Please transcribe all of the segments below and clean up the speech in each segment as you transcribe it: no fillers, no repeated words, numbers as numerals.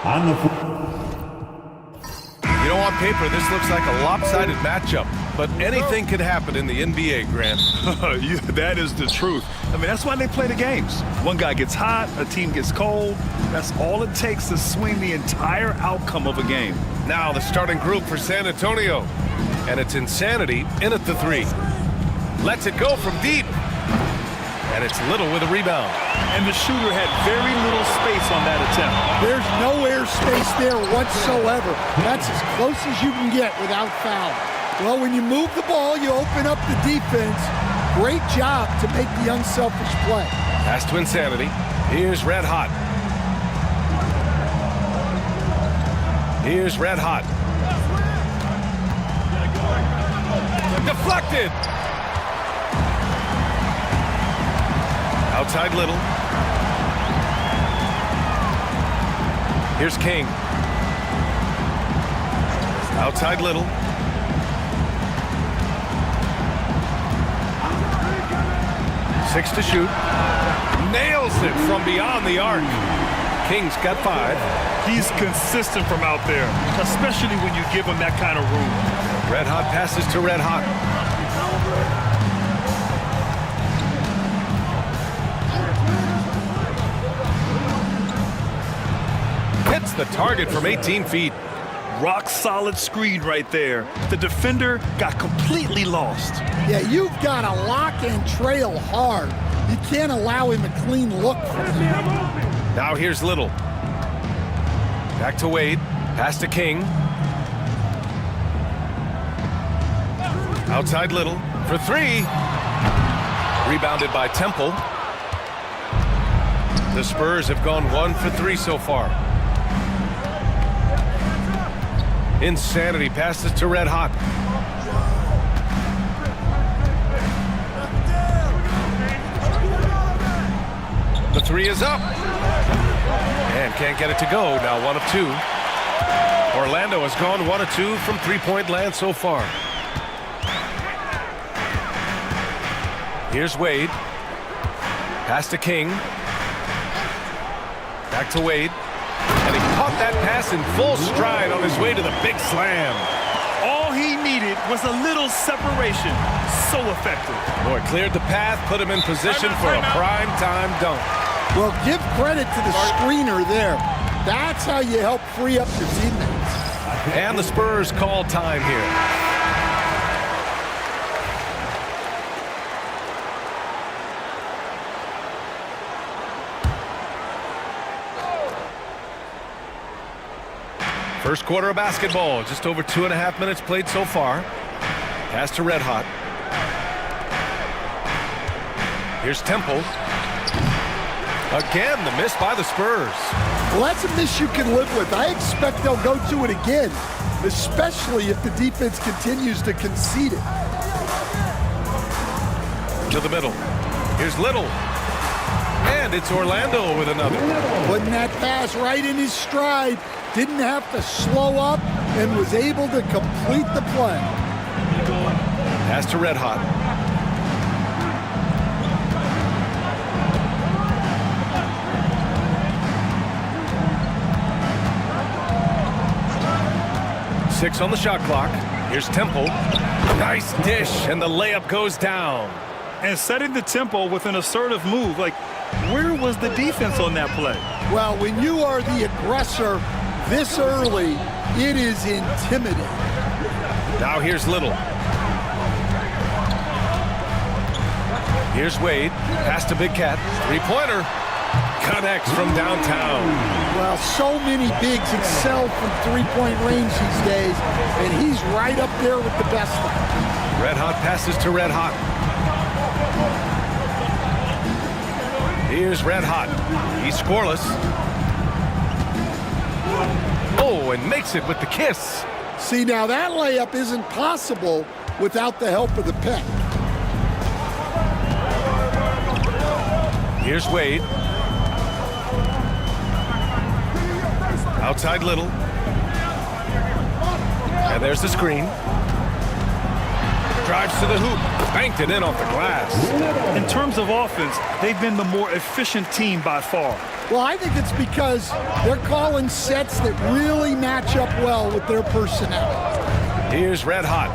On the You know, on paper, this looks like a lopsided matchup, but anything could happen in the NBA, Grant. Yeah, that is the truth. I mean, that's why they play the games. One guy gets hot, a team gets cold. That's all it takes to swing the entire outcome of a game. Now the starting group for San Antonio, and it's Insanity in at the three. Lets it go from deep, and it's Little with a rebound. And the shooter had very little space on that attempt. There's no air space there whatsoever. That's as close as you can get without foul. Well, when you move the ball, you open up the defense. Great job to make the unselfish play. Pass to Insanity. Here's Red Hot. Here's Red Hot. Deflected. Outside Little. Here's King. Outside Little. Six to shoot. Nails it from beyond the arc. King's got 5. He's consistent from out there, especially when you give him that kind of room. Red Hot passes to Red Hot. Hits the target from 18 feet. Rock solid screen right there. The defender got completely lost. Yeah, you've got to lock and trail hard. You can't allow him a clean look from him. Now here's Little. Back to Wade. Pass to King. Outside Little for 3. Rebounded by Temple. The Spurs have gone 1 for 3 so far. Insanity passes to Red Hot. The 3 is up. And can't get it to go. Now 1 of 2. Orlando has gone 1 of 2 from three-point land so far. Here's Wade. Pass to King. Back to Wade. And he caught that pass in full stride on his way to the big slam. All he needed was a little separation. So effective. Boy, cleared the path, put him in position for a prime-time dunk. Well, give credit to the screener there. That's how you help free up your teammates. And the Spurs call time here. First quarter of basketball, just over 2.5 minutes played so far. Pass to Red Hot. Here's Temple. Again, the miss by the Spurs. Well, that's a miss you can live with. I expect they'll go to it again, especially if the defense continues to concede it. To the middle. Here's Little. And it's Orlando with another. Putting that pass right in his stride. Didn't have to slow up and was able to complete the play. Pass to Red Hot. Six on the shot clock. Here's Temple. Nice dish, and the layup goes down. And setting the tempo with an assertive move. Like, where was the defense on that play? Well, when you are the aggressor this early, it is intimidating. Now here's Little. Here's Wade. Pass to Big Cat. Three-pointer. Connects from downtown. Well, so many bigs excel from three-point range these days, and he's right up there with the best of them. Red Hot passes to Red Hot. Here's Red Hot. He's scoreless. Oh, and makes it with the kiss. See, now that layup isn't possible without the help of the pick. Here's Wade. Outside Little. And there's the screen. Drives to the hoop. Banked it in off the glass. In terms of offense, they've been the more efficient team by far. Well, I think it's because they're calling sets that really match up well with their personnel. Here's Red Hot.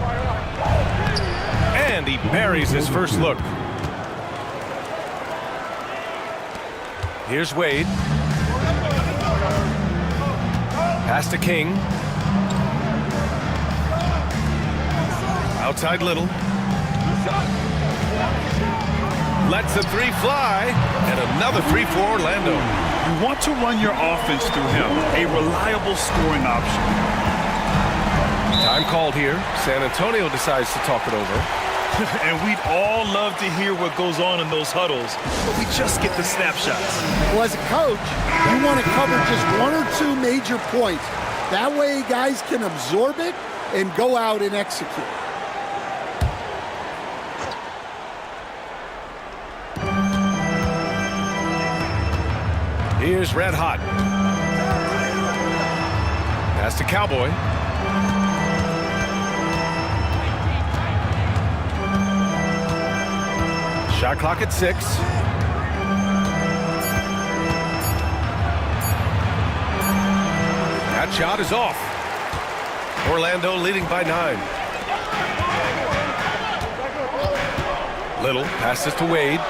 And he buries his first look. Here's Wade. Pass to King. Outside Little. Lets the three fly. And another three for Orlando. You want to run your offense through him, a reliable scoring option. Time called here. San Antonio decides to talk it over. And we'd all love to hear what goes on in those huddles, but we just get the snapshots. Well, as a coach, you want to cover just one or two major points. That way guys can absorb it and go out and execute. Here's Red Hot. Pass to Cowboy. Shot clock at 6. That shot is off. Orlando leading by 9. Little passes to Wade.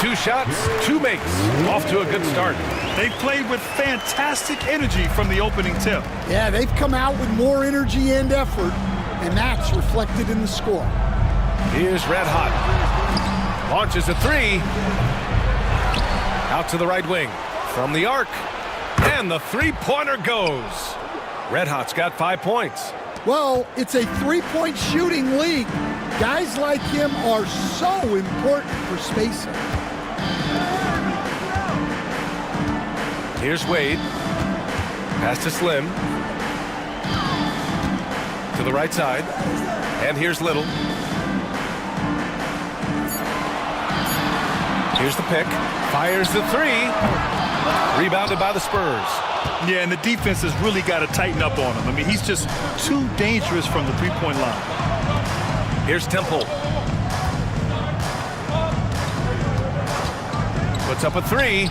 2 shots, 2 makes. Off to a good start. They've played with fantastic energy from the opening tip. Yeah, they've come out with more energy and effort, and that's reflected in the score. Here's Red Hot. Launches a 3. Out to the right wing. From the arc. And the three-pointer goes. Red Hot's got 5 points. Well, it's a three-point shooting league. Guys like him are so important for spacing. Here's Wade. Pass to Slim. To the right side. And here's Little. Here's the pick. Fires the 3. Rebounded by the Spurs. Yeah, and the defense has really got to tighten up on him. I mean, he's just too dangerous from the three-point line. Here's Temple. Puts up a 3.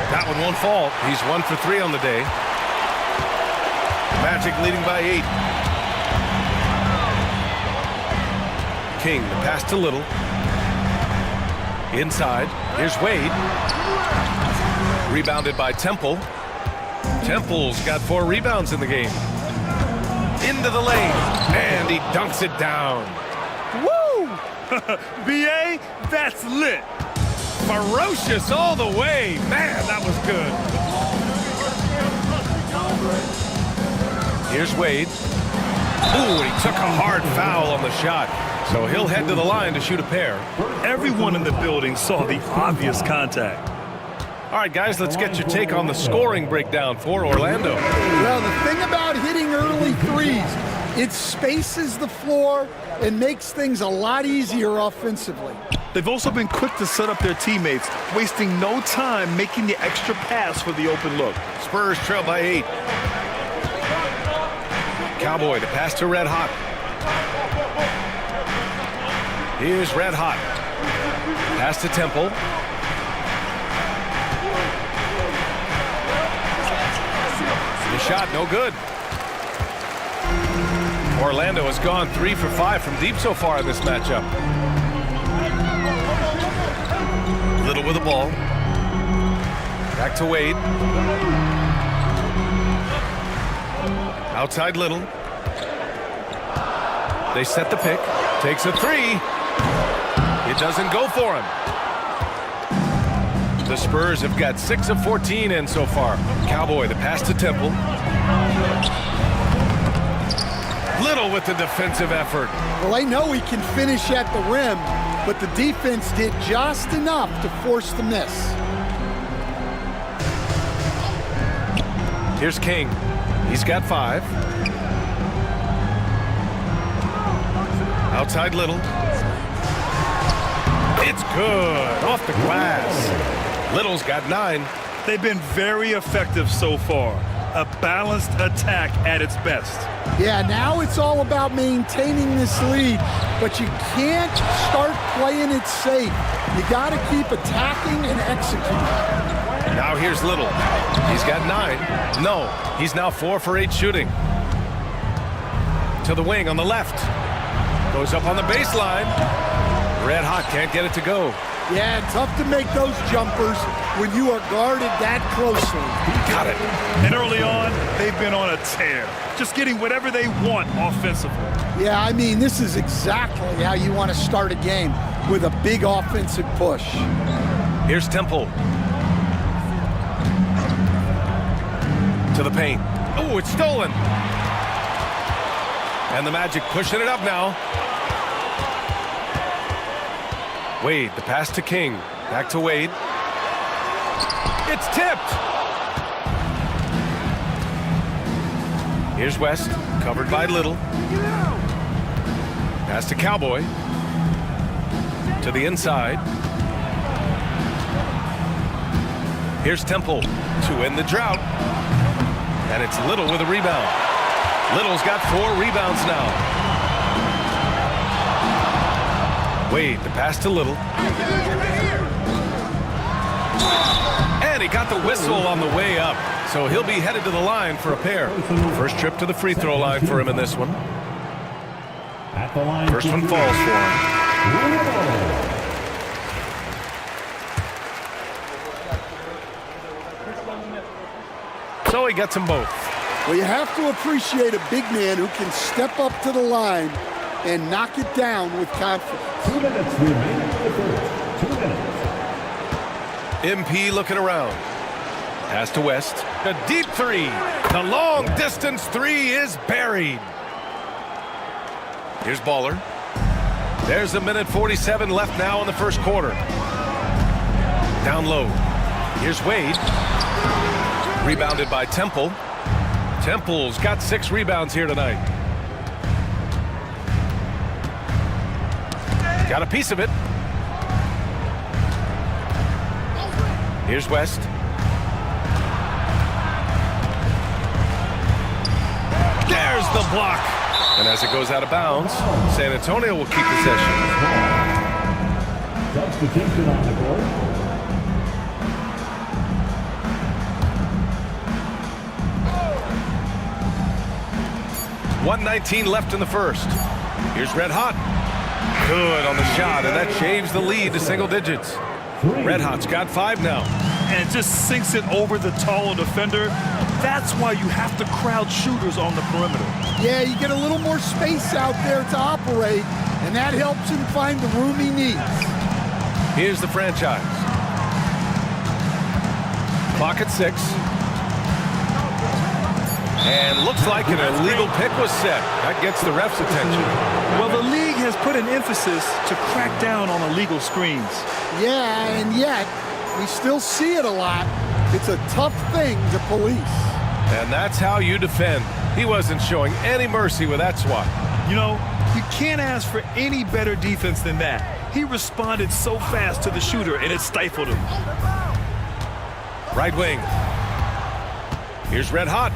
That one won't fall. He's 1 for 3 on the day. Magic leading by 8. King, the pass to Little. Inside. Here's Wade. Rebounded by Temple. Temple's got 4 rebounds in the game. Into the lane. And he dunks it down. Woo! BA, that's lit. Ferocious all the way. Man, that was good. Here's Wade. Ooh, he took a hard foul on the shot. So he'll head to the line to shoot a pair. Everyone in the building saw the obvious contact. All right, guys, let's get your take on the scoring breakdown for Orlando. Well, the thing about hitting early threes, it spaces the floor and makes things a lot easier offensively. They've also been quick to set up their teammates, wasting no time making the extra pass for the open look. Spurs trail by 8. Cowboy to pass to Red Hot. Here's Red Hot. Pass to Temple. The shot, no good. Orlando has gone 3 for 5 from deep so far in this matchup. Little with the ball. Back to Wade. Outside Little. They set the pick. Takes a 3. It doesn't go for him. The Spurs have got 6 of 14 in so far. Cowboy, the pass to Temple. Little with the defensive effort. Well, they know he can finish at the rim, but the defense did just enough to force the miss. Here's King. He's got 5. Outside Little. It's good. Off the glass. Little's got 9. They've been very effective so far. a balanced attack at its best. Yeah, now it's all about maintaining this lead, but you can't start playing it safe. You got to keep attacking and executing. Now here's Little. He's got 9. No, he's now 4 for 8 shooting. To the wing on the left. Goes up on the baseline. Red hot, can't get it to go. Yeah, tough to make those jumpers when you are guarded that closely. Got it. And early on, they've been on a tear, just getting whatever they want offensively. Yeah, I mean, this is exactly how you want to start a game, with a big offensive push. Here's Temple. To the paint. Oh, it's stolen. And the Magic pushing it up now. Wade, the pass to King. Back to Wade. It's tipped. Here's West, covered by Little. Pass to Cowboy. To the inside. Here's Temple to end the drought. And it's Little with a rebound. Little's got 4 rebounds now. Wade, the pass to Little. And he got the whistle on the way up. So he'll be headed to the line for a pair. First trip to the free throw line for him in this one. First one falls for him. So he gets them both. Well, you have to appreciate a big man who can step up to the line and knock it down with confidence. 2 minutes remaining in the first. 2 minutes. MP looking around. Pass to West. A deep 3. The long distance 3 is buried. Here's Baller. There's 1:47 left now in the first quarter. Down low. Here's Wade. Rebounded by Temple. Temple's got 6 rebounds here tonight. Got a piece of it. Here's West. There's the block. And as it goes out of bounds, San Antonio will keep possession. Substitution on the court. .119 left in the first. Here's Red Hot. Good on the shot, and that shaves the lead to single digits. Red Hot's got 5 now. And it just sinks it over the taller defender. That's why you have to crowd shooters on the perimeter. Yeah, you get a little more space out there to operate, and that helps him find the room he needs. Here's the franchise. Clock at 6. And looks like an illegal pick was set. That gets the ref's attention. Well, the league has put an emphasis to crack down on illegal screens. Yeah, and yet, we still see it a lot. It's a tough thing to police. And that's how you defend. He wasn't showing any mercy with that swat. You know, you can't ask for any better defense than that. He responded so fast to the shooter, and it stifled him. Right wing. Here's Red Hot.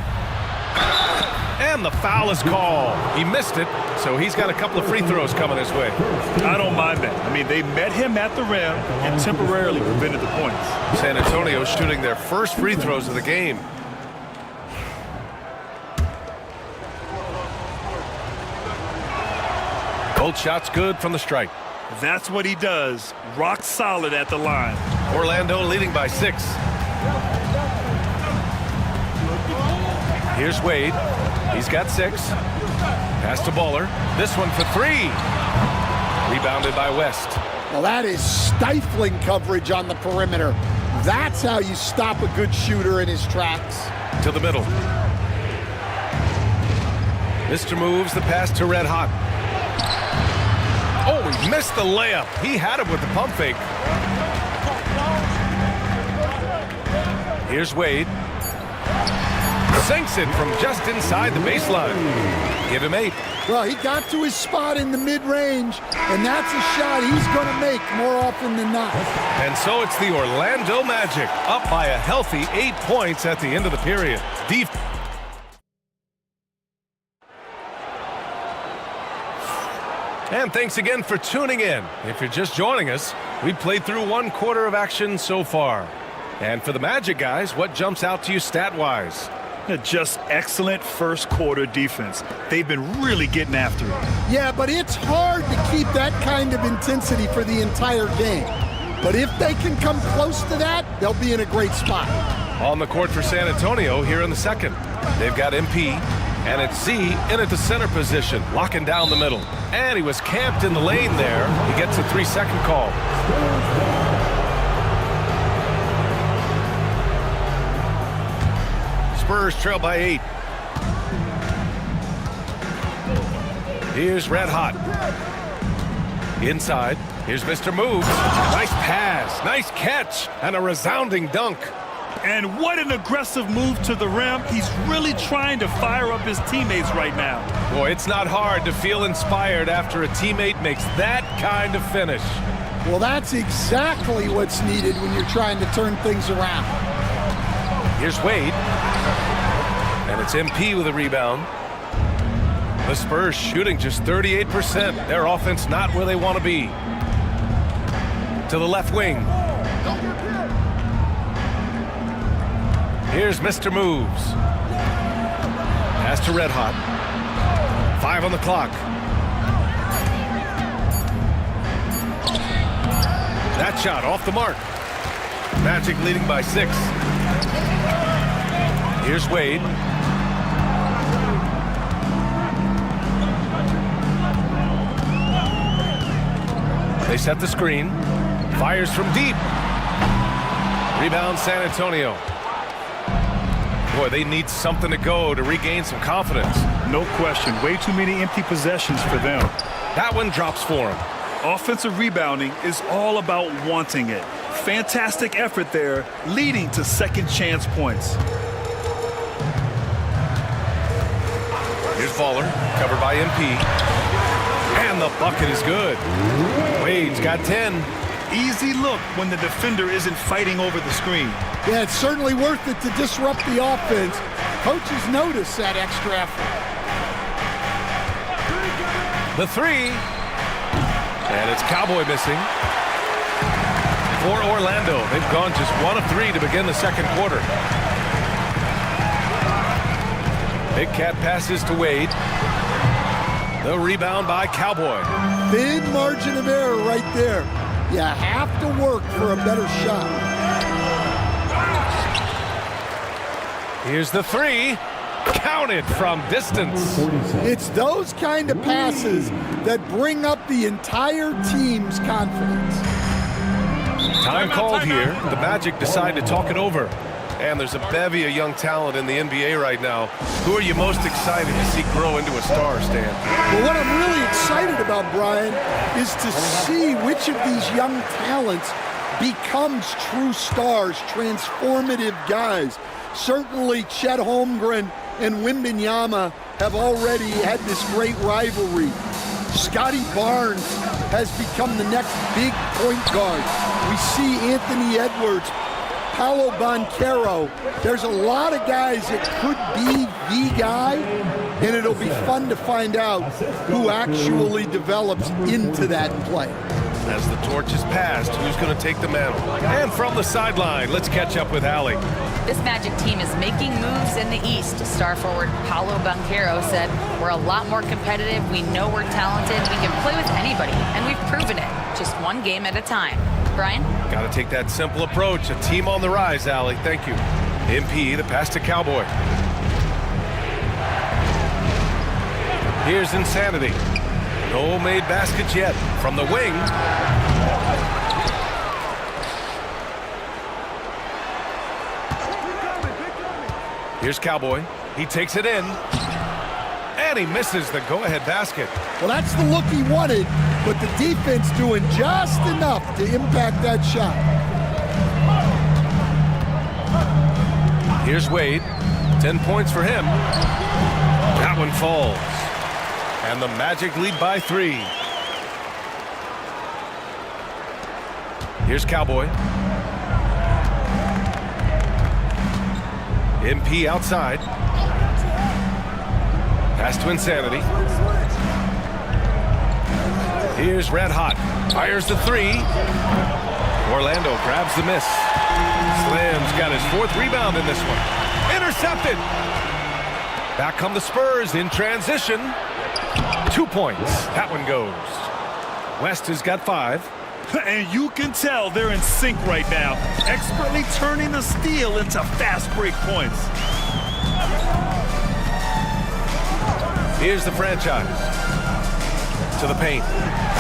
And the foul is called. He missed it, so he's got a couple of free throws coming his way. I don't mind that. I mean, they met him at the rim and temporarily prevented the points. San Antonio shooting their first free throws of the game. Both shots good from the strike. That's what he does. Rock solid at the line. Orlando leading by 6. Here's Wade. He's got 6. Pass to Baller. This one for 3. Rebounded by West. Well, that is stifling coverage on the perimeter. That's how you stop a good shooter in his tracks. To the middle. Mr. moves the pass to Red Hot. Oh, he missed the layup. He had it with the pump fake. Here's Wade. Sinks it from just inside the baseline. Give him 8. Well, he got to his spot in the mid-range, and that's a shot he's going to make more often than not. And so it's the Orlando Magic, up by a healthy 8 points at the end of the period. And thanks again for tuning in. If you're just joining us, we played through 1 quarter of action so far. And for the Magic guys, what jumps out to you stat-wise? Just excellent first quarter defense. They've been really getting after it. Yeah, but it's hard to keep that kind of intensity for the entire game. But if they can come close to that, they'll be in a great spot. On the court for San Antonio here in the second. They've got MP, and it's Z in at the center position, locking down the middle. And he was camped in the lane there. He gets a 3-second call. Spurs trail by 8. Here's Red Hot. Inside. Here's Mr. Moves. Nice pass. Nice catch. And a resounding dunk. And what an aggressive move to the rim. He's really trying to fire up his teammates right now. Boy, it's not hard to feel inspired after a teammate makes that kind of finish. Well, that's exactly what's needed when you're trying to turn things around. Here's Wade. And it's MP with a rebound. The Spurs shooting just 38%. Their offense not where they want to be. To the left wing. Here's Mr. Moves. Pass to Red Hot. 5 on the clock. That shot off the mark. Magic leading by 6. Here's Wade. They set the screen. Fires from deep. Rebound San Antonio. Boy, they need something to go to regain some confidence. No question. Way too many empty possessions for them. That one drops for him. Offensive rebounding is all about wanting it. Fantastic effort there, leading to second chance points. Here's Baller, covered by MP. And the bucket is good. Wade's got 10. Easy look when the defender isn't fighting over the screen. Yeah, it's certainly worth it to disrupt the offense. Coaches notice that extra effort. The 3. And it's Cowboy missing. For Orlando, they've gone just 1 of 3 to begin the second quarter. Big Cat passes to Wade. The rebound by Cowboy. Thin margin of error right there. You have to work for a better shot. Here's the 3. Counted from distance. It's those kind of passes that bring up the entire team's confidence. Time called here. The Magic decide to talk it over. And there's a bevy of young talent in the NBA right now. Who are you most excited to see grow into a star, Stan? Well, what I'm really excited about, Brian, is to see which of these young talents becomes true stars, transformative guys. Certainly, Chet Holmgren and Wembanyama have already had this great rivalry. Scotty Barnes has become the next big point guard. We see Anthony Edwards, Paolo Banchero. There's a lot of guys that could be the guy, and it'll be fun to find out who actually develops into that play. As the torch is passed, who's going to take the mantle? And from the sideline, let's catch up with Allie. This Magic team is making moves in the East. Star forward Paolo Banchero said, "We're a lot more competitive. We know we're talented. We can play with anybody, and we've proven it. Just one game at a time." Brian? Got to take that simple approach. A team on the rise, Allie. Thank you. MP, the pass to Cowboy. Here's Insanity. No made baskets yet. From the wing. Here's Cowboy. He takes it in. And he misses the go-ahead basket. Well, that's the look he wanted, but the defense doing just enough to impact that shot. Here's Wade 10 points for him. That one falls. And the Magic lead by 3. Here's Cowboy. MP outside. Pass to Insanity. Here's Red Hot. Fires the 3. Orlando grabs the miss. Slim's got his 4th rebound in this one. Intercepted. Back come the Spurs in transition. 2 points. That one goes. West has got 5. And you can tell they're in sync right now, expertly turning the steal into fast break points. Here's the franchise. To the paint.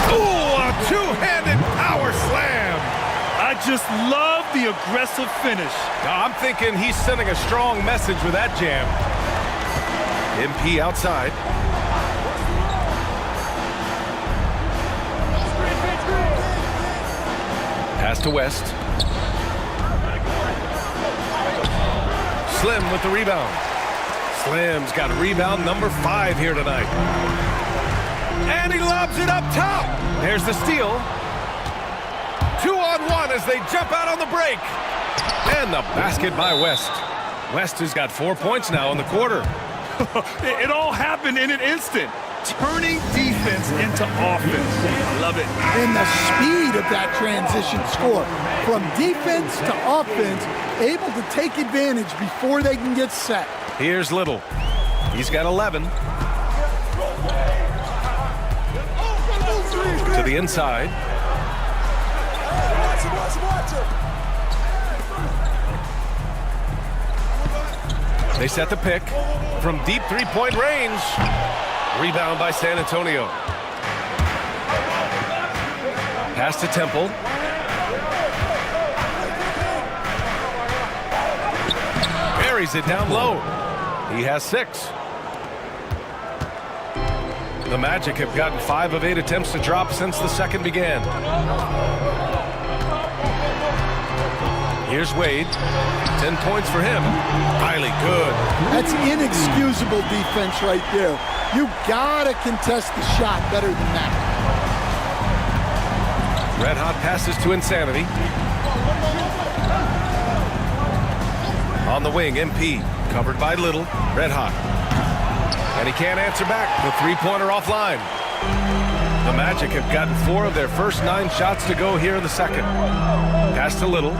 Ooh, a two-handed power slam. I just love the aggressive finish. Now, I'm thinking he's sending a strong message with that jam. MP outside. Pass to West. Slim with the rebound. Slim's got rebound number 5 here tonight. And he lobs it up top. There's the steal. 2-on-1 as they jump out on the break. And the basket by West. West has got 4 points now in the quarter. It all happened in an instant. Turning defense into offense. I love it. And the speed of that transition score. From defense to offense, able to take advantage before they can get set. Here's Little. He's got 11. To the inside. They set the pick from deep three-point range. Rebound by San Antonio. Pass to Temple. Buries it down low. He has 6. The Magic have gotten 5 of 8 attempts to drop since the second began. Here's Wade. 10 points for him. Highly good. That's inexcusable defense right there. You gotta contest the shot better than that. Red Hot passes to Insanity. On the wing, MP. Covered by Little. Red Hot. And he can't answer back. The three-pointer offline. The Magic have gotten 4 of their first 9 shots to go here in the second. Pass to Little.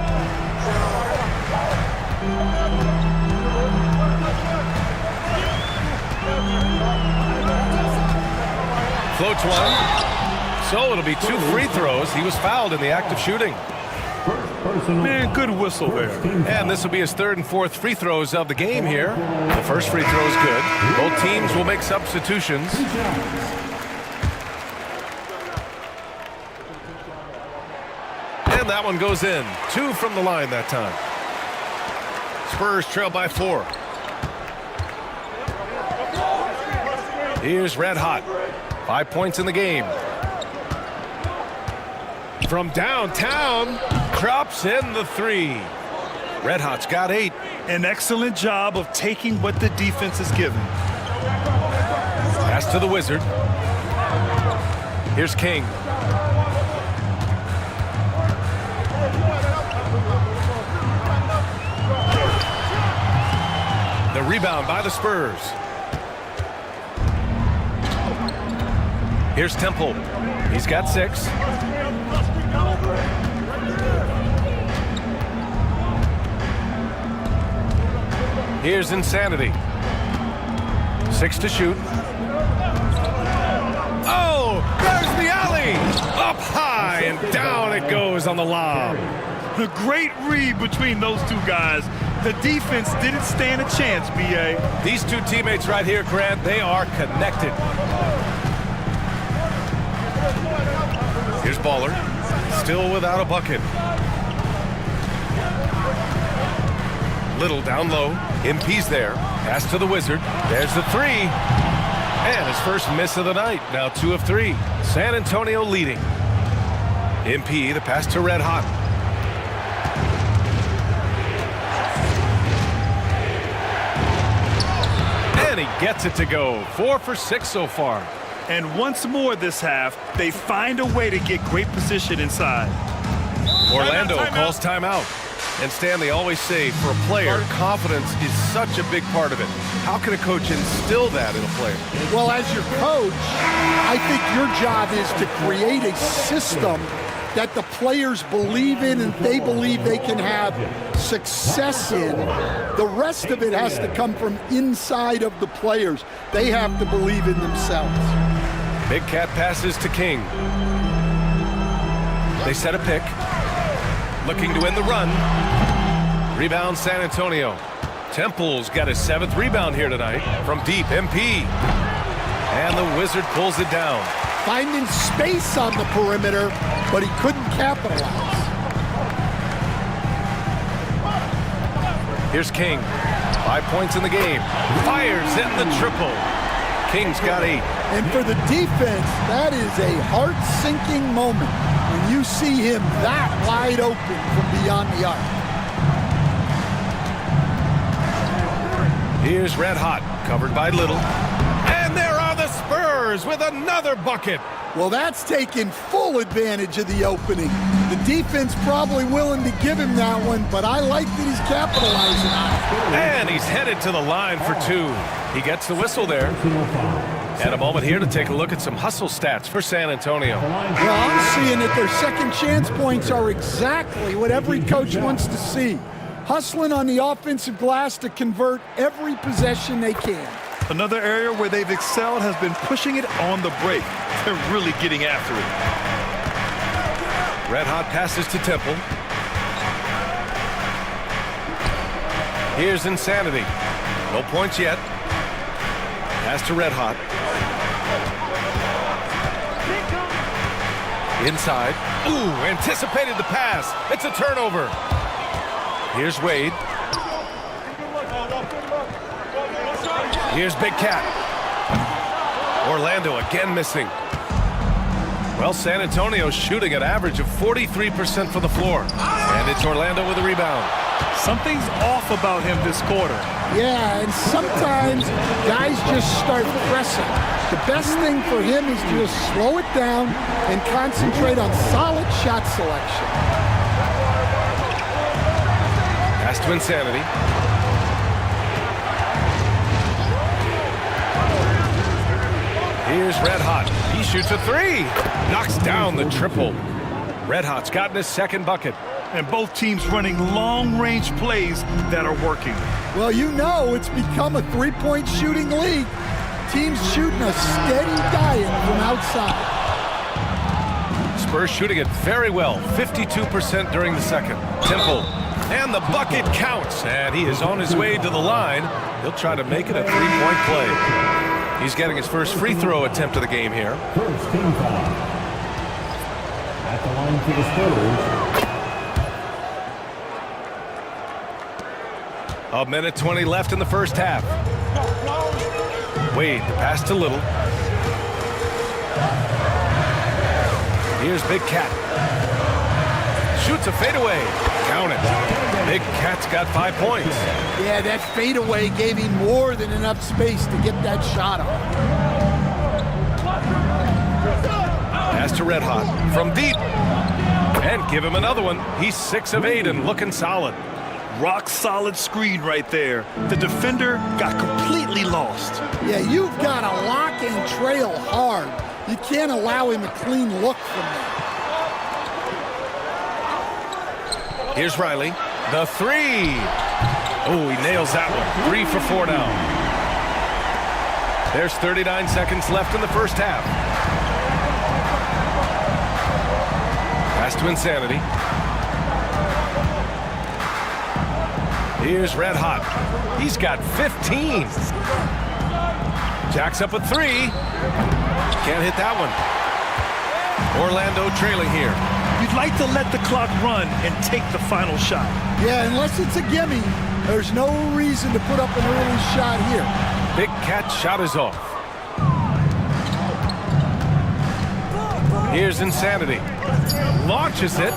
Floats one. So it'll be 2 free throws. He was fouled in the act of shooting. Man, good whistle there. And this will be his 3rd and 4th free throws of the game here. The first free throw is good. Both teams will make substitutions. And that one goes in. 2 from the line that time. Spurs trail by 4. Here's Red Hot. 5 points in the game. From downtown, drops in the 3. Red Hot's got 8. An excellent job of taking what the defense is given. Pass to the Wizard. Here's King. The rebound by the Spurs. Here's Temple. He's got 6. Here's Insanity. 6 to shoot. Oh, there's the alley. Up high and down it goes on the lob. The great read between those two guys. The defense didn't stand a chance, B.A. These 2 teammates right here, Grant, they are connected. Here's Baller. Still without a bucket. Little down low. MP's there. Pass to the Wizard. There's the 3. And his first miss of the night. Now 2 of 3. San Antonio leading. MP, the pass to Red Hot. And he gets it to go. 4 for 6 so far. And once more this half, they find a way to get great position inside. Orlando calls timeout. And Stan, they always say for a player, confidence is such a big part of it. How can a coach instill that in a player? Well, as your coach, I think your job is to create a system that the players believe in and they believe they can have success in. The rest of it has to come from inside of the players. They have to believe in themselves. Big Cat passes to King. They set a pick. Looking to win the run. Rebound San Antonio. Temple's got his 7th rebound here tonight from deep. MP. And the Wizard pulls it down. Finding space on the perimeter, but he couldn't capitalize. Here's King. 5 points in the game. Fires in the triple. King's got 8. And for the defense, that is a heart-sinking moment when you see him that wide open from beyond the arc. Here's Red Hot, covered by Little. And there are the Spurs with another bucket. Well, that's taking full advantage of the opening. The defense probably willing to give him that one, but I like that he's capitalizing on it. And he's headed to the line for 2. He gets the whistle there. And a moment here to take a look at some hustle stats for San Antonio. Well, I'm seeing that their second chance points are exactly what every coach wants to see. Hustling on the offensive glass to convert every possession they can. Another area where they've excelled has been pushing it on the break. They're really getting after it. Red Hot passes to Temple. Here's Insanity. No points yet. Pass to Red Hot. Inside. Ooh, anticipated the pass. It's a turnover. Here's Wade. Here's Big Cat. Orlando again missing. Well, San Antonio's shooting an average of 43% from the floor. And it's Orlando with a rebound. Something's off about him this quarter. Yeah, and sometimes guys just start pressing. The best thing for him is to just slow it down and concentrate on solid shot selection. Pass to Insanity. Here's Red Hot. He shoots a 3. Knocks down the triple. Red Hot's gotten his 2nd bucket. And both teams running long-range plays that are working. Well, you know it's become a three-point shooting league. Teams shooting a steady diet from outside. Spurs shooting it very well. 52% during the second. Temple. And the bucket counts. And he is on his way to the line. He'll try to make it a 3-point play. He's getting his first free throw attempt of the game here. First team foul. At the line for the Spurs. A minute 20 left in the first half. Wade, the pass to Little. Here's Big Cat. Shoots a fadeaway. Count it. Big Cat's got 5 points. Yeah, that fadeaway gave him more than enough space to get that shot off. Pass to Red Hot from deep. And give him another one. He's 6 of 8 and looking solid. Rock solid screen right there. The defender got completely lost. Yeah, you've got to lock and trail hard. You can't allow him a clean look from there. Here's Riley. The 3. Oh, he nails that one. 3 for 4 now. There's 39 seconds left in the first half. Pass to Insanity. Here's Red Hot. He's got 15. Jacks up a 3. Can't hit that one. Orlando trailing here. You'd like to let the clock run and take the final shot. Yeah, unless it's a gimme, there's no reason to put up an early shot here. Big Cat shot is off. Here's Insanity. Launches it.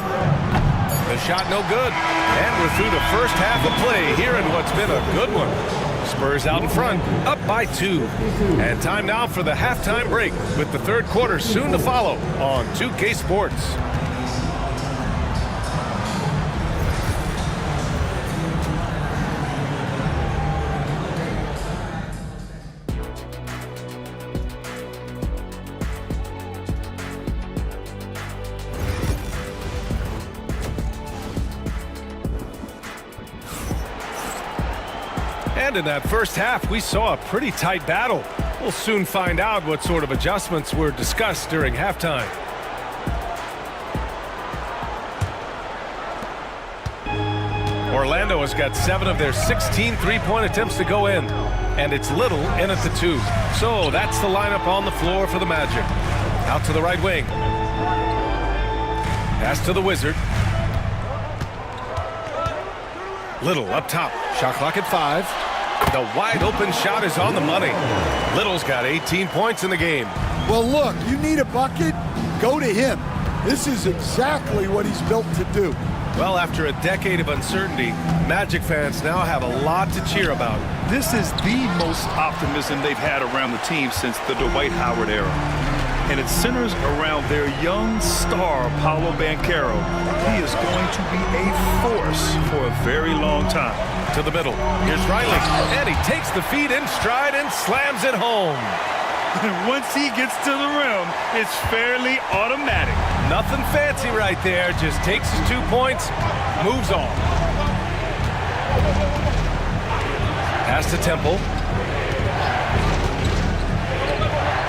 The shot no good. And we're through the first half of play here in what's been a good one. Spurs out in front, up by 2. And time now for the halftime break, with the third quarter soon to follow on 2K Sports. And in that first half, we saw a pretty tight battle. We'll soon find out what sort of adjustments were discussed during halftime. Orlando has got 7 of their 16 three-point attempts to go in, and it's Little in at the 2. So that's the lineup on the floor for the Magic. Out to the right wing. Pass to the Wizard. Little up top. Shot clock at 5. The wide open shot is on the money. Little's got 18 points in the game. Well, look, you need a bucket, go to him. This is exactly what he's built to do. Well, after a decade of uncertainty, Magic fans now have a lot to cheer about. This is the most optimism they've had around the team since the Dwight Howard era. And it centers around their young star, Paolo Banchero. He is going to be a force for a very long time. To the middle. Here's Riley. And he takes the feed in stride and slams it home. And once he gets to the rim, it's fairly automatic. Nothing fancy right there. Just takes his 2 points, moves on. Pass to Temple.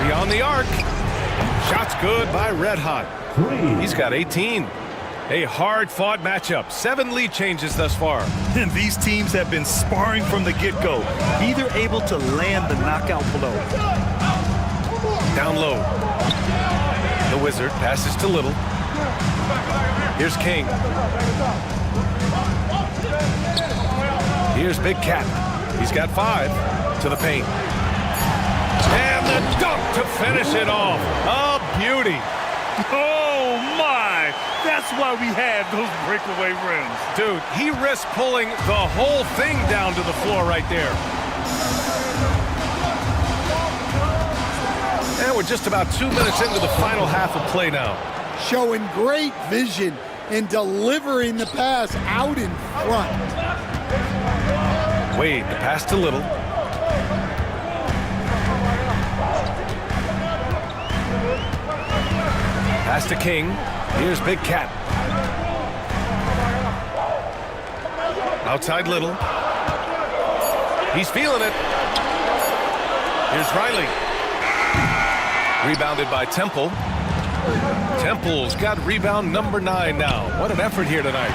Beyond the arc. Shot's good by Red Hot. He's got 18. A hard-fought matchup. 7 lead changes thus far. And these teams have been sparring from the get-go. Either able to land the knockout blow. Down low. The Wizard passes to Little. Here's King. Here's Big Cat. He's got 5 to the paint. And the dunk to finish it off. A beauty. Oh, my! That's why we have those breakaway rims. Dude, he risked pulling the whole thing down to the floor right there. And we're just about 2 minutes into the final half of play now. Showing great vision and delivering the pass out in front. Wade, the pass to Little. Pass to King. Here's Big Cat. Outside Little. He's feeling it. Here's Riley. Rebounded by Temple. Temple's got rebound number 9 now. What an effort here tonight.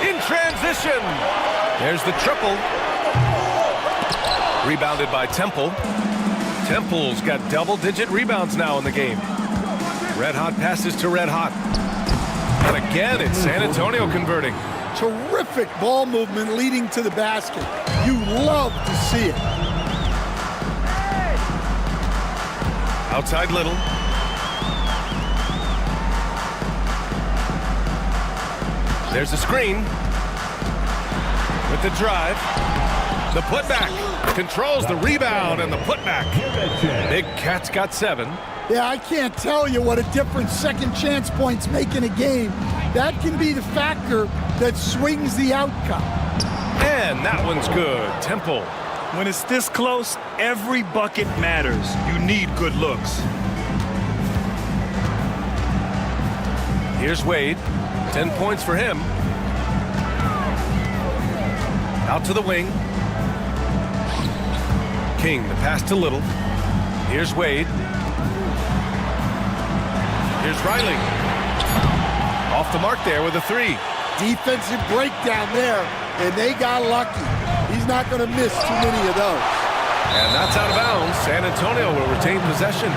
In transition. There's the triple. Rebounded by Temple. Temple's got double-digit rebounds now in the game. Red Hot passes to Red Hot. And again, it's San Antonio converting. Terrific ball movement leading to the basket. You love to see it. Outside Little. There's a screen. With the drive. The putback. Controls the rebound and the putback. Big Cat's got 7. Yeah, I can't tell you what a difference second chance points make in a game. That can be the factor that swings the outcome. And that one's good. Temple. When it's this close, every bucket matters. You need good looks. Here's Wade. 10 points for him. Out to the wing. King, the pass to Little. Here's Wade. Here's Riley. Off the mark there with a 3. Defensive breakdown there, and they got lucky. He's not going to miss too many of those. And that's out of bounds. San Antonio will retain possession.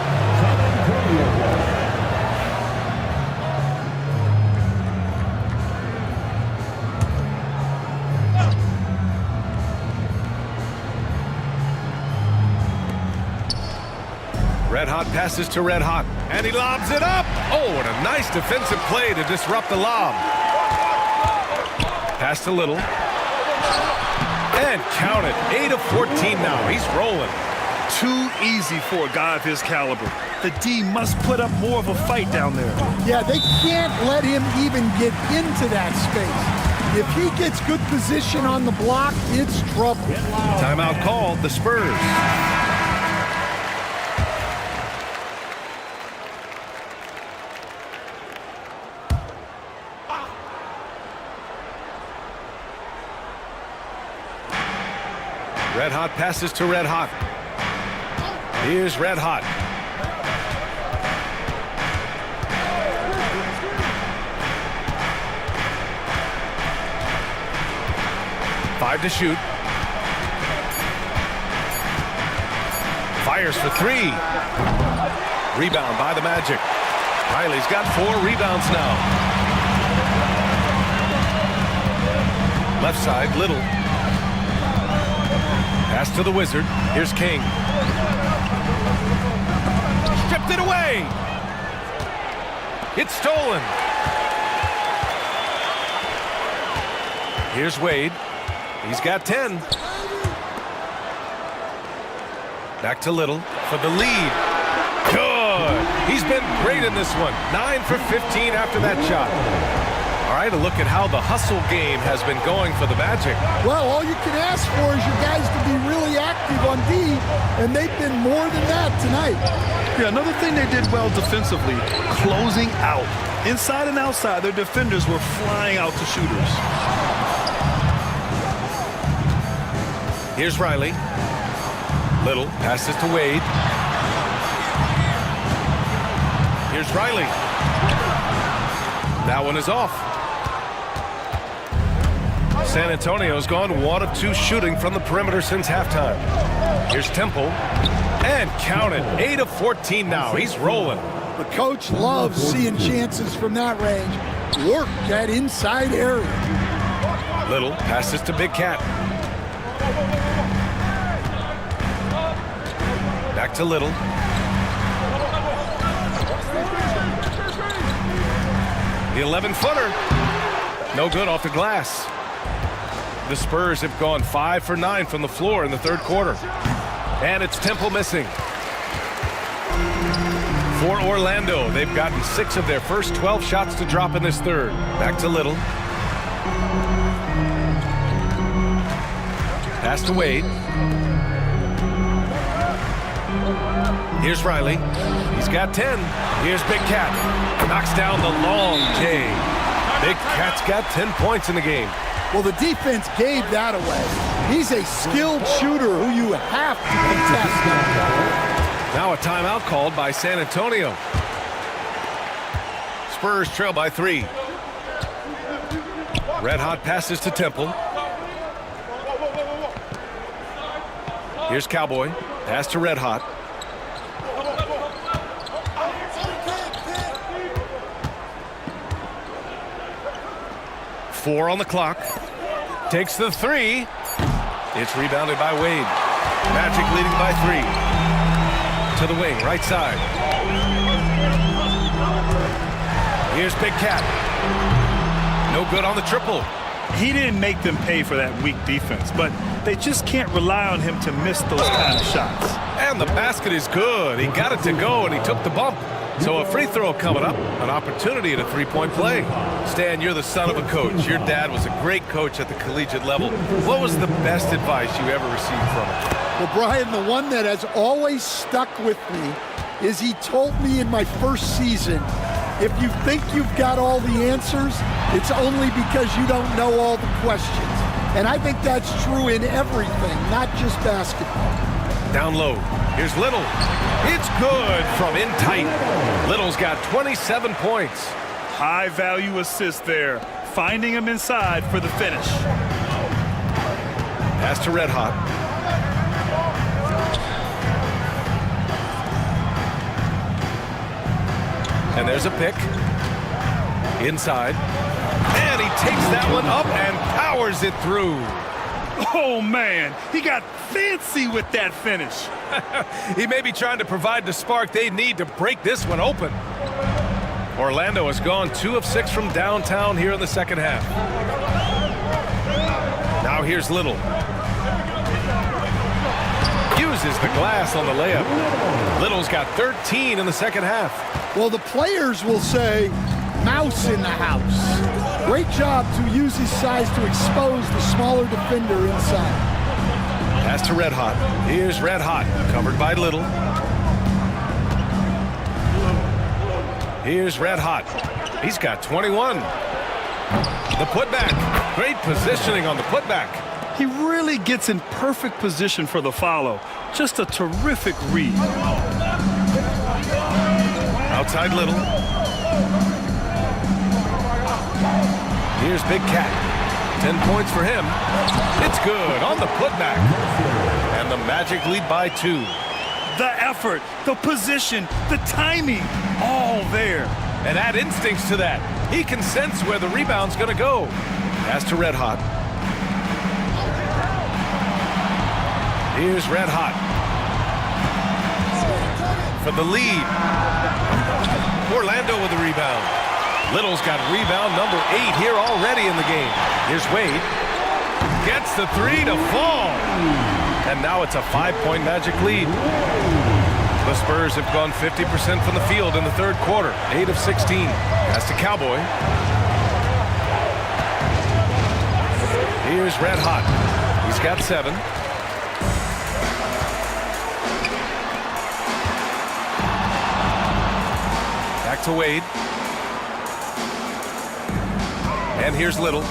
Red Hot passes to Red Hot, and he lobs it up. Oh, and a nice defensive play to disrupt the lob. Pass to Little. And count it. 8 of 14 now. He's rolling. Too easy for a guy of his caliber. The D must put up more of a fight down there. Yeah, they can't let him even get into that space. If he gets good position on the block, it's trouble. Timeout called, the Spurs. Red Hot passes to Red Hot. Here's Red Hot. Five to shoot. Fires for three. Rebound by the Magic. Riley's got 4 rebounds now. Left side, Little. Pass to the Wizard. Here's King. Stripped it away. It's stolen. Here's Wade. He's got 10. Back to Little for the lead. Good. He's been great in this one. 9 for 15 after that shot. All right, a look at how the hustle game has been going for the Magic. Well, all you can ask for is your guys to be really active on D, and they've been more than that tonight. Yeah, another thing they did well defensively, closing out. Inside and outside, their defenders were flying out to shooters. Here's Riley. Little passes to Wade. Here's Riley. That one is off. San Antonio's gone 1 of 2 shooting from the perimeter since halftime. Here's Temple. And count it. 8 of 14 now. He's rolling. The coach loves seeing chances from that range. Work that inside area. Little passes to Big Cat. Back to Little. The 11-footer. No good off the glass. The Spurs have gone 5 for 9 from the floor in the third quarter. And it's Temple missing. For Orlando, they've gotten 6 of their first 12 shots to drop in this third. Back to Little. Pass to Wade. Here's Riley. He's got 10. Here's Big Cat. Knocks down the long J. Big Cat's got 10 points in the game. Well, the defense gave that away. He's a skilled shooter who you have to contest. Now a timeout called by San Antonio. Spurs trail by 3. Red Hot passes to Temple. Here's Cowboy. Pass to Red Hot. Four on the clock. Takes the 3. It's rebounded by Wade. Magic leading by 3. To the wing, right side. Here's Big Cat. No good on the triple. He didn't make them pay for that weak defense, but they just can't rely on him to miss those kind of shots. And the basket is good. He got it to go, and he took the bump. So a free throw coming up, an opportunity at a three-point play. Stan, you're the son of a coach. Your dad was a great coach at the collegiate level. What was the best advice you ever received from him? Well, Brian, the one that has always stuck with me is he told me in my first season, if you think you've got all the answers, it's only because you don't know all the questions. And I think that's true in everything, not just basketball. Down low. Here's Little. It's good from in tight. Little's got 27 points. High value assist there. Finding him inside for the finish. Pass to Red Hot. And there's a pick. Inside. And he takes that one up and powers it through. Oh, man. He got fancy with that finish. He may be trying to provide the spark they need to break this one open. Orlando has gone 2 of 6 from downtown here in the second half. Now here's Little. misses the glass on the layup. Little's got 13 in the second half. Well, the players will say, mouse in the house. Great job to use his size to expose the smaller defender inside. Pass to Red Hot. Here's Red Hot, covered by Little. Here's Red Hot. He's got 21. The putback. Great positioning on the putback. He really gets in perfect position for the follow. Just a terrific read. Outside Little. Here's Big Cat. 10 points for him. It's good on the putback. And the Magic lead by 2. The effort, the position, the timing, all there. And add instincts to that. He can sense where the rebound's going to go. Pass to Red Hot. Here's Red Hot. For the lead. Orlando with the rebound. Little's got rebound number 8 here already in the game. Here's Wade. Gets the 3 to fall. And now it's a 5-point Magic lead. The Spurs have gone 50% from the field in the third quarter. 8 of 16. Pass to Cowboy. Here's Red Hot. He's got 7. Back to Wade. And here's Little.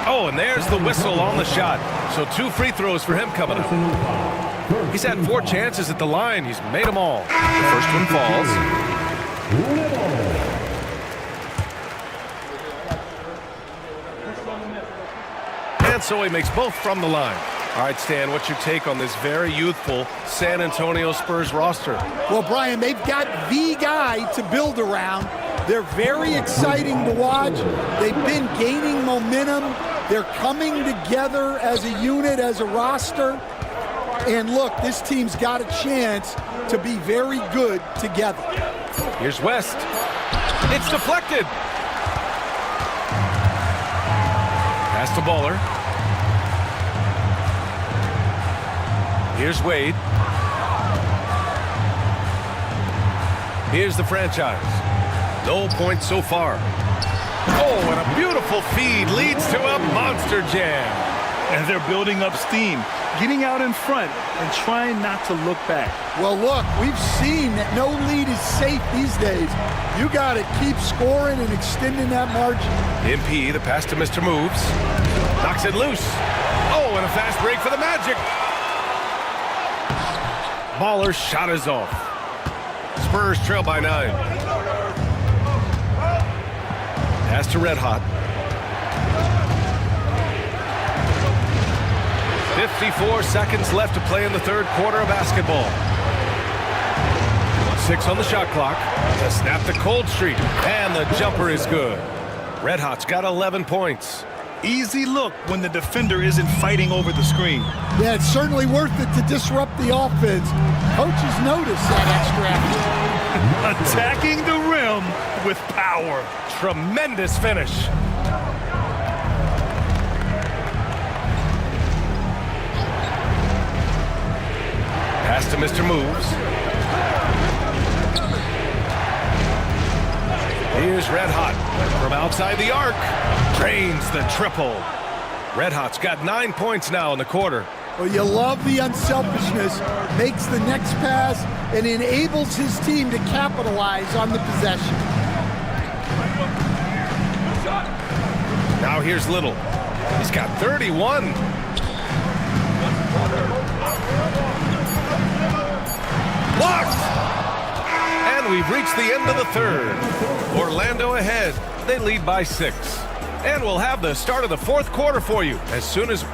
Oh, and there's the whistle on the shot. So 2 free throws for him coming up. He's had 4 chances at the line. He's made them all. The first one falls. And so he makes both from the line. All right, Stan, what's your take on this very youthful San Antonio Spurs roster? Well, Brian, they've got the guy to build around. They're very exciting to watch. They've been gaining momentum. They're coming together as a unit, as a roster. And look, this team's got a chance to be very good together. Here's West. It's deflected. Pass to Bowler. Here's Wade. Here's the franchise. No points so far. Oh, and a beautiful feed leads to a monster jam. And they're building up steam, getting out in front and trying not to look back. Well, look, we've seen that no lead is safe these days. You got to keep scoring and extending that margin. MP, the pass to Mr. Moves. Knocks it loose. Oh, and a fast break for the Magic. Baller's shot is off. Spurs trail by 9. Pass to Red Hot. 54 seconds left to play in the third quarter of basketball. 6 on the shot clock to snap the cold streak. And the jumper is good. Red Hot's got 11 points. Easy look when the defender isn't fighting over the screen. Yeah, it's certainly worth it to disrupt the offense. Coaches notice that extra effort. Attacking the rim with power. Tremendous finish. Pass to Mr. Moves. Here's Red Hot from outside the arc. Drains the triple. Red Hot's got 9 points now in the quarter. Well, you love the unselfishness. Makes the next pass and enables his team to capitalize on the possession. Now here's Little. He's got 31. Blocked! And we've reached the end of the third. Orlando ahead. They lead by 6. And we'll have the start of the fourth quarter for you as soon as...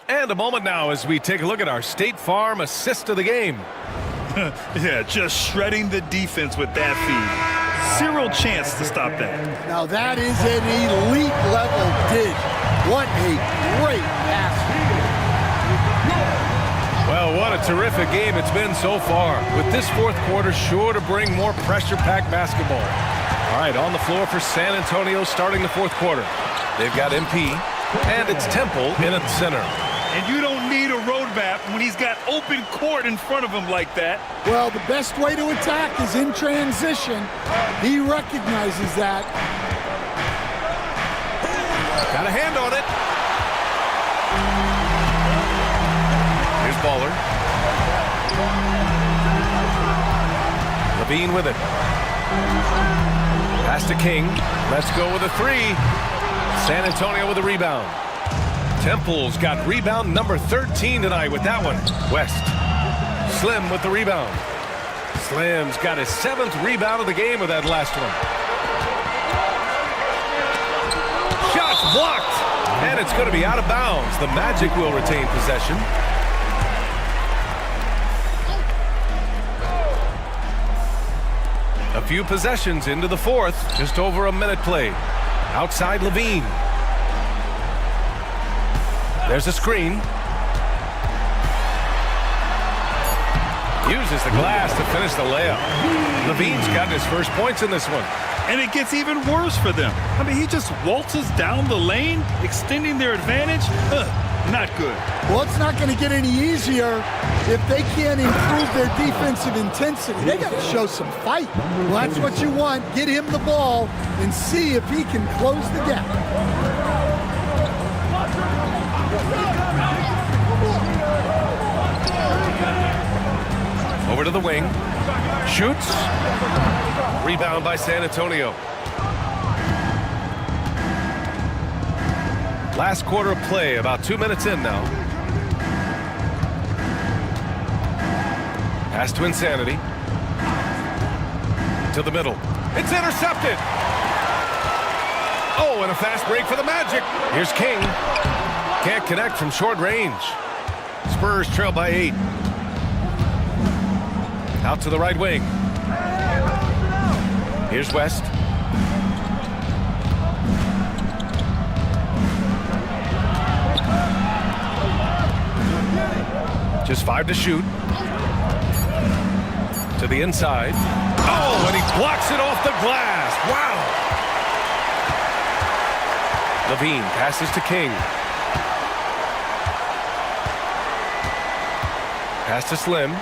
And a moment now as we take a look at our State Farm assist of the game. Yeah, just shredding the defense with that feed. Zero chance to stop that. Now that is an elite level dig. What a great pass. Well, what a terrific game it's been so far. With this fourth quarter sure to bring more pressure-packed basketball. All right, on the floor for San Antonio starting the fourth quarter. They've got MP. And it's Temple in at center. And you don't need a roadmap when he's got open court in front of him like that. Well, the best way to attack is in transition. He recognizes that. Got a hand on it. Here's Baller. Levine with it. Pass to King. Let's go with a three. San Antonio with a rebound. Temple's got rebound number 13 tonight with that one. West. Slim with the rebound. Slim's got his 7th rebound of the game with that last one. Shots blocked. And it's going to be out of bounds. The Magic will retain possession. A few possessions into the fourth. Just over a minute played. Outside Levine. There's a screen. Uses the glass to finish the layup. Levine's gotten his first points in this one. And it gets even worse for them. I mean, he just waltzes down the lane, extending their advantage. Not good. Well, it's not going to get any easier if they can't improve their defensive intensity. They got to show some fight. Well, that's what you want. Get him the ball and see if he can close the gap. Over to the wing. Shoots. Rebound by San Antonio. Last quarter of play, about 2 minutes in now. Pass to Insanity. To the middle. It's intercepted. Oh, and a fast break for the Magic. Here's King. Can't connect from short range. Spurs trail by 8. Out to the right wing. Here's West. Just 5 to shoot. To the inside. Oh, and he blocks it off the glass. Wow. Levine passes to King. Pass to Slim.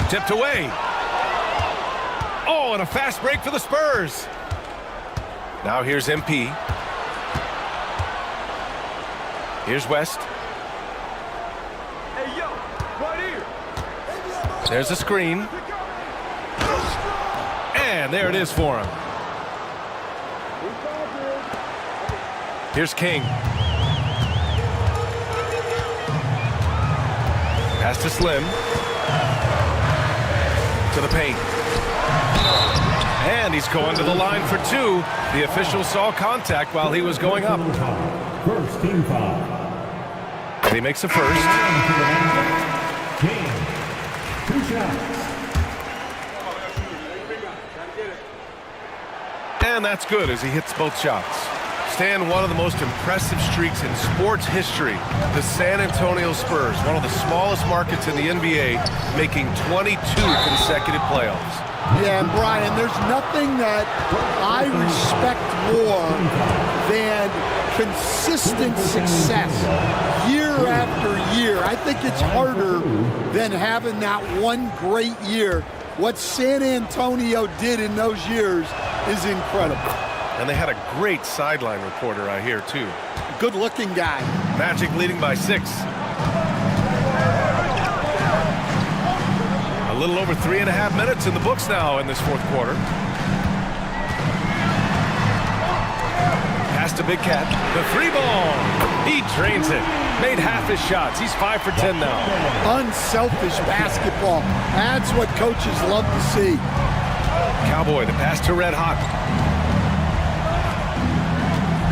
Tipped away. Oh, and a fast break for the Spurs. Now here's MP. Here's West. Hey, yo, right here. There's a screen. And there it is for him. Here's King. Pass to Slim. To the paint. And he's going to the line for 2. The official saw contact while he was going up. First team foul. And he makes a first. King. 2 shots. And that's good as he hits both shots. Stan, one of the most impressive streaks in sports history. The San Antonio Spurs, one of the smallest markets in the NBA, making 22 consecutive playoffs. Yeah, and Brian, there's nothing that I respect more than consistent success year after year. I think it's harder than having that one great year. What San Antonio did in those years is incredible. And they had a great sideline reporter, I hear, too. Good-looking guy. Magic leading by 6. A little over 3.5 minutes in the books now in this fourth quarter. Pass to Big Cat. The 3-ball. He drains it. Made half his shots. He's 5 for 10 now. Unselfish basketball. That's what coaches love to see. Cowboy, the pass to Red Hot.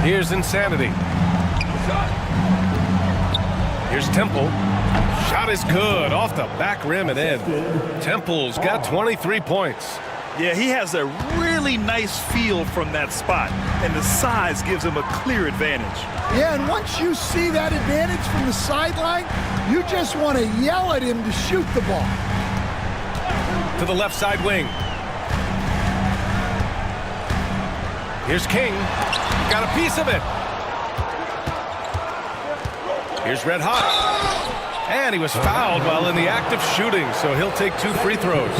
Here's Insanity. Here's Temple. Shot is good. Off the back rim and in. Temple's got 23 points. Yeah, he has a really nice feel from that spot, and the size gives him a clear advantage. Yeah, and once you see that advantage from the sideline, you just want to yell at him to shoot the ball. To the left side wing. Here's King. Got a piece of it. Here's Red Hot. And he was fouled while in the act of shooting, so he'll take 2 free throws.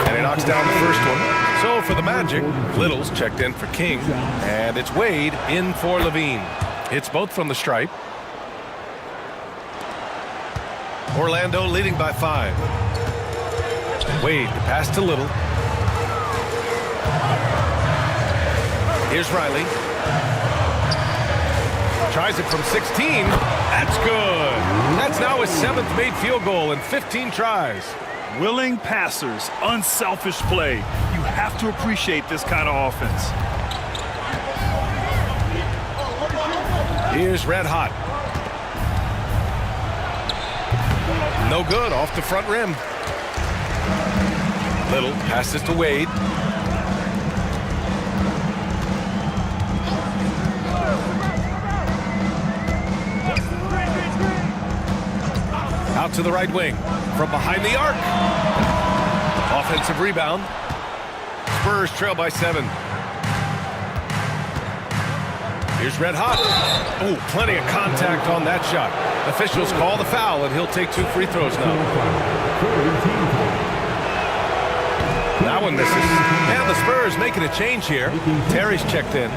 And he knocks down the first one. So for the Magic, Little's checked in for King. And it's Wade in for Levine. Hits both from the stripe. Orlando leading by 5. Wade, the pass to Little. Here's Riley. Tries it from 16. That's good. That's now his 7th made field goal in 15 tries. Willing passers, unselfish play. You have to appreciate this kind of offense. Here's Red Hot. No good, off the front rim. Little passes to Wade. Out to the right wing, from behind the arc. Offensive rebound. Spurs trail by 7. Here's Red Hot. Oh, plenty of contact on that shot. Officials call the foul, and he'll take 2 free throws now. That one misses. And the Spurs making a change here. Terry's checked in.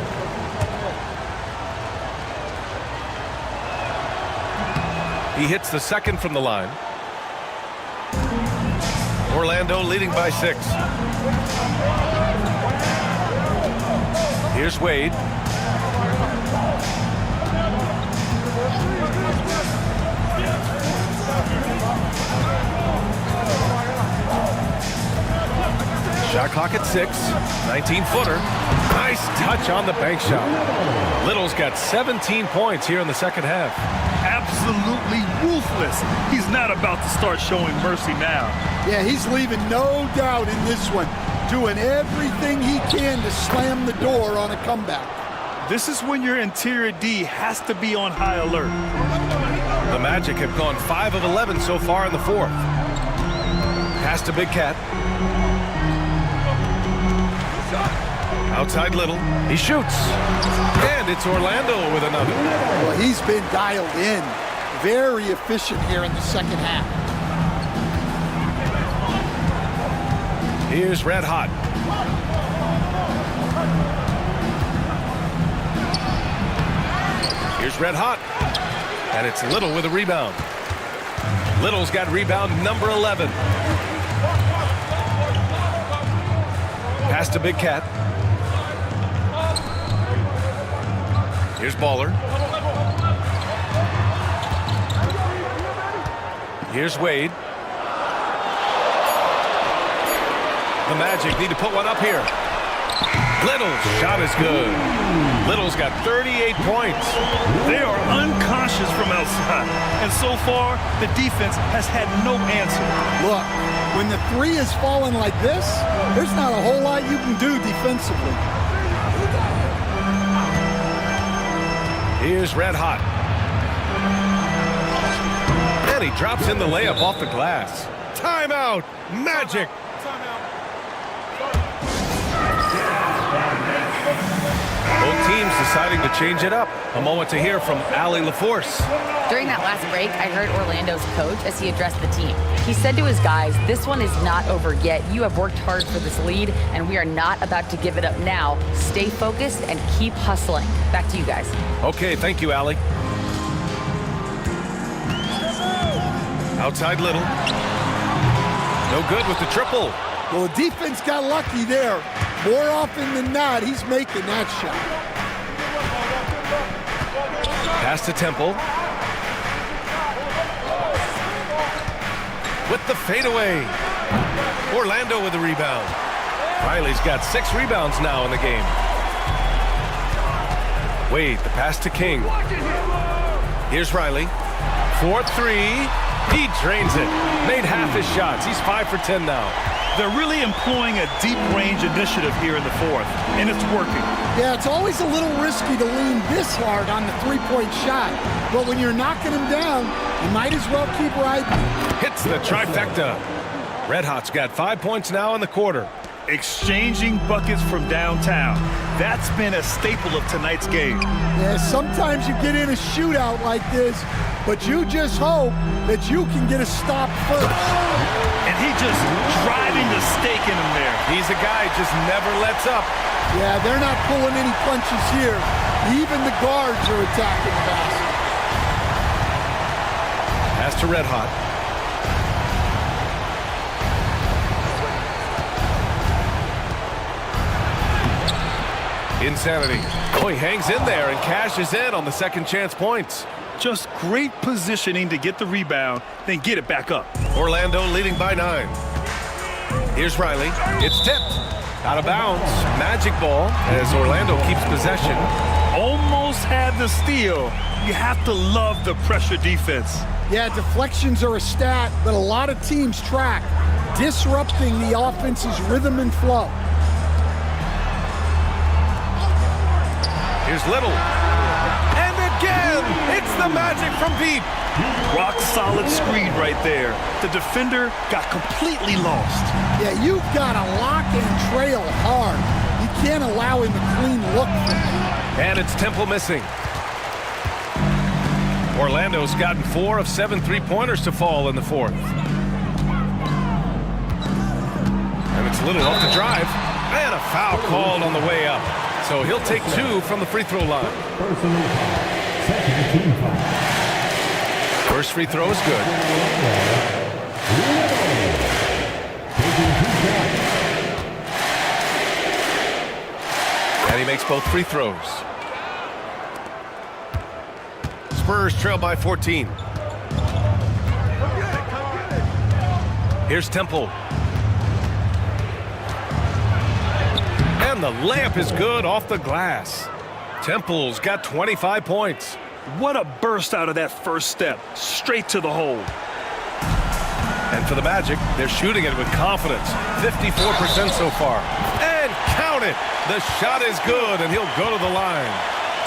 He hits the second from the line. Orlando leading by 6. Here's Wade. Shot clock at 6. 19-footer. Nice touch on the bank shot. Little's got 17 points here in the second half. Absolutely ruthless. He's not about to start showing mercy now. Yeah, he's leaving no doubt in this one. Doing everything he can to slam the door on a comeback. This is when your interior D has to be on high alert. The Magic have gone 5 of 11 so far in the 4th. Pass to Big Cat. Outside Little. He shoots. And it's Orlando with another. Well, he's been dialed in. Very efficient here in the second half. Here's Red Hot. Here's Red Hot. And it's Little with a rebound. Little's got rebound number 11. Pass to Big Cat. Here's Baller. Here's Wade. The Magic need to put one up here. Little's shot is good. Little's got 38 points. They are unconscious from outside. And so far, the defense has had no answer. Look, when the 3 is falling like this, there's not a whole lot you can do defensively. Here's Red Hot. And he drops in the layup off the glass. Timeout, Magic. Both teams deciding to change it up. A moment to hear from Allie LaForce. During that last break, I heard Orlando's coach as he addressed the team. He said to his guys, this one is not over yet. You have worked hard for this lead, and we are not about to give it up now. Stay focused and keep hustling. Back to you guys. Okay, thank you, Allie. Outside Little. No good with the triple. Well, the defense got lucky there. More often than not, he's making that shot. Pass to Temple. With the fadeaway. Orlando with the rebound. Riley's got 6 rebounds now in the game. Wade, the pass to King. Here's Riley. 4-3. He drains it. Made half his shots. He's 5 for 10 now. They're really employing a deep range initiative here in the 4th, and it's working. Yeah, it's always a little risky to lean this hard on the three-point shot. But when you're knocking him down, you might as well keep riding. Hits the trifecta. Red Hot's got 5 points now in the quarter. exchanging buckets from downtown. That's been a staple of tonight's game. Yeah, sometimes you get in a shootout like this, but you just hope that you can get a stop first. And he just driving the stake in him there. He's a guy just never lets up. Yeah, they're not pulling any punches here. Even the guards are attacking the basket. Pass to Red Hot. Insanity. Oh, he hangs in there and cashes in on the second chance points. Just great positioning to get the rebound, then get it back up. Orlando leading by 9. Here's Riley. It's tipped. Out of bounds. Magic ball as Orlando keeps possession. Almost had the steal. You have to love the pressure defense. Yeah, deflections are a stat that a lot of teams track, disrupting the offense's rhythm and flow. Here's Little. And again, it's the Magic from deep. Rock solid screen right there. The defender got completely lost. Yeah, you've got to lock and trail hard. You can't allow him a clean look. And it's Temple missing. Orlando's gotten 4 of 7 3-pointers to fall in the fourth. And it's Little off the drive. And a foul called on the way up. So he'll take 2 from the free throw line. Second team foul. First free throw is good. And he makes both free throws. Spurs trail by 14. Here's Temple. And the layup is good off the glass. Temple's got 25 points. What a burst out of that first step. Straight to the hole. And for the Magic, they're shooting it with confidence. 54% so far. And count it. The shot is good, and he'll go to the line.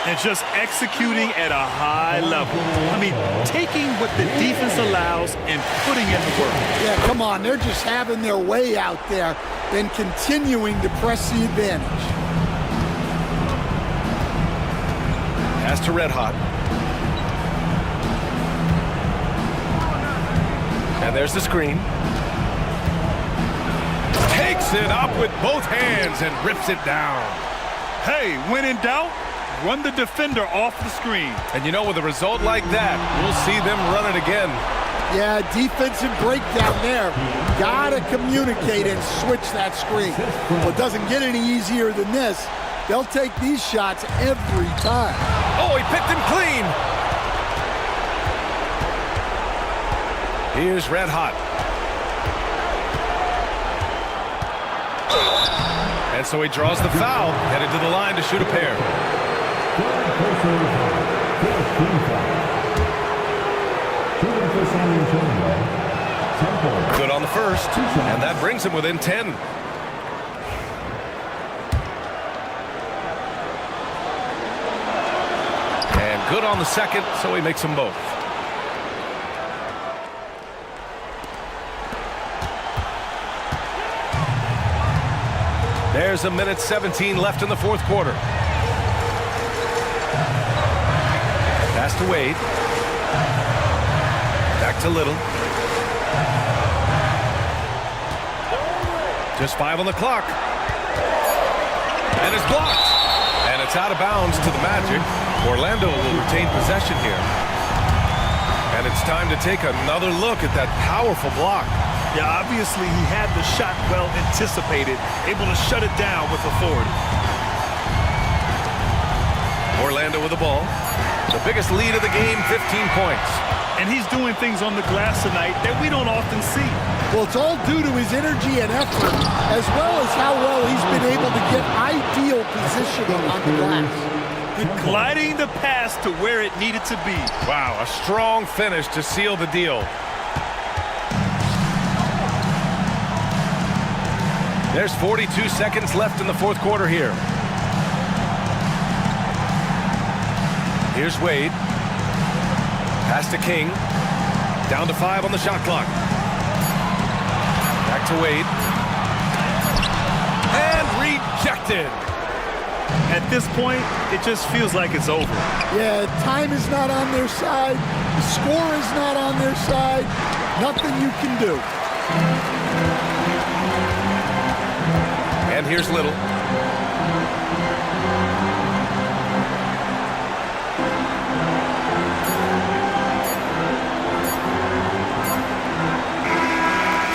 And just executing at a high level. I mean, taking what the defense allows and putting in the work. Yeah, come on. They're just having their way out there, then continuing to press the advantage. Pass to Red Hot. And there's the screen. Takes it up with both hands and rips it down. Hey, when in doubt, run the defender off the screen. And you know, with a result like that, we'll see them run it again. Yeah, defensive breakdown there. Gotta communicate and switch that screen. Well, it doesn't get any easier than this. They'll take these shots every time. Oh, he picked him clean. Here's Red Hot. And so he draws the foul, headed to the line to shoot a pair. Good on the first, and that brings him within 10. And good on the second, so he makes them both. There's a minute 17 left in the fourth quarter. Pass to Wade. Back to Little. Just 5 on the clock. And it's blocked. And it's out of bounds to the Magic. Orlando will retain possession here. And it's time to take another look at that powerful block. Yeah, obviously he had the shot well anticipated, able to shut it down with authority. Orlando with the ball. The biggest lead of the game, 15 points. And he's doing things on the glass tonight that we don't often see. Well, it's all due to his energy and effort, as well as how well he's been able to get ideal positioning on the glass. Gliding the pass to where it needed to be. Wow, a strong finish to seal the deal. There's 42 seconds left in the fourth quarter here. Here's Wade. Pass to King. Down to 5 on the shot clock. Back to Wade. intercepted. At this point, it just feels like it's over. Yeah, time is not on their side. The score is not on their side. Nothing you can do. And here's Little.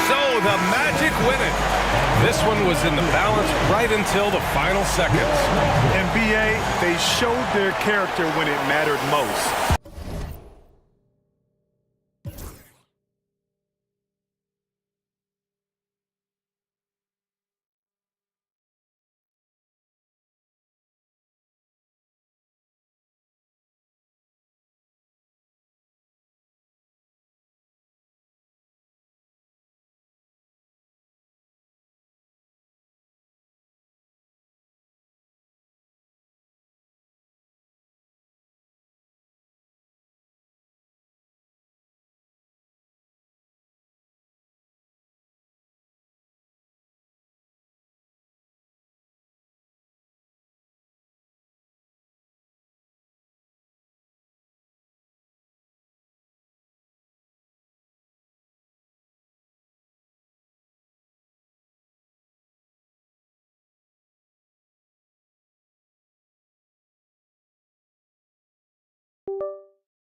So the Magic win it. This one was in the balance right until the final seconds. And BA, they showed their character when it mattered most.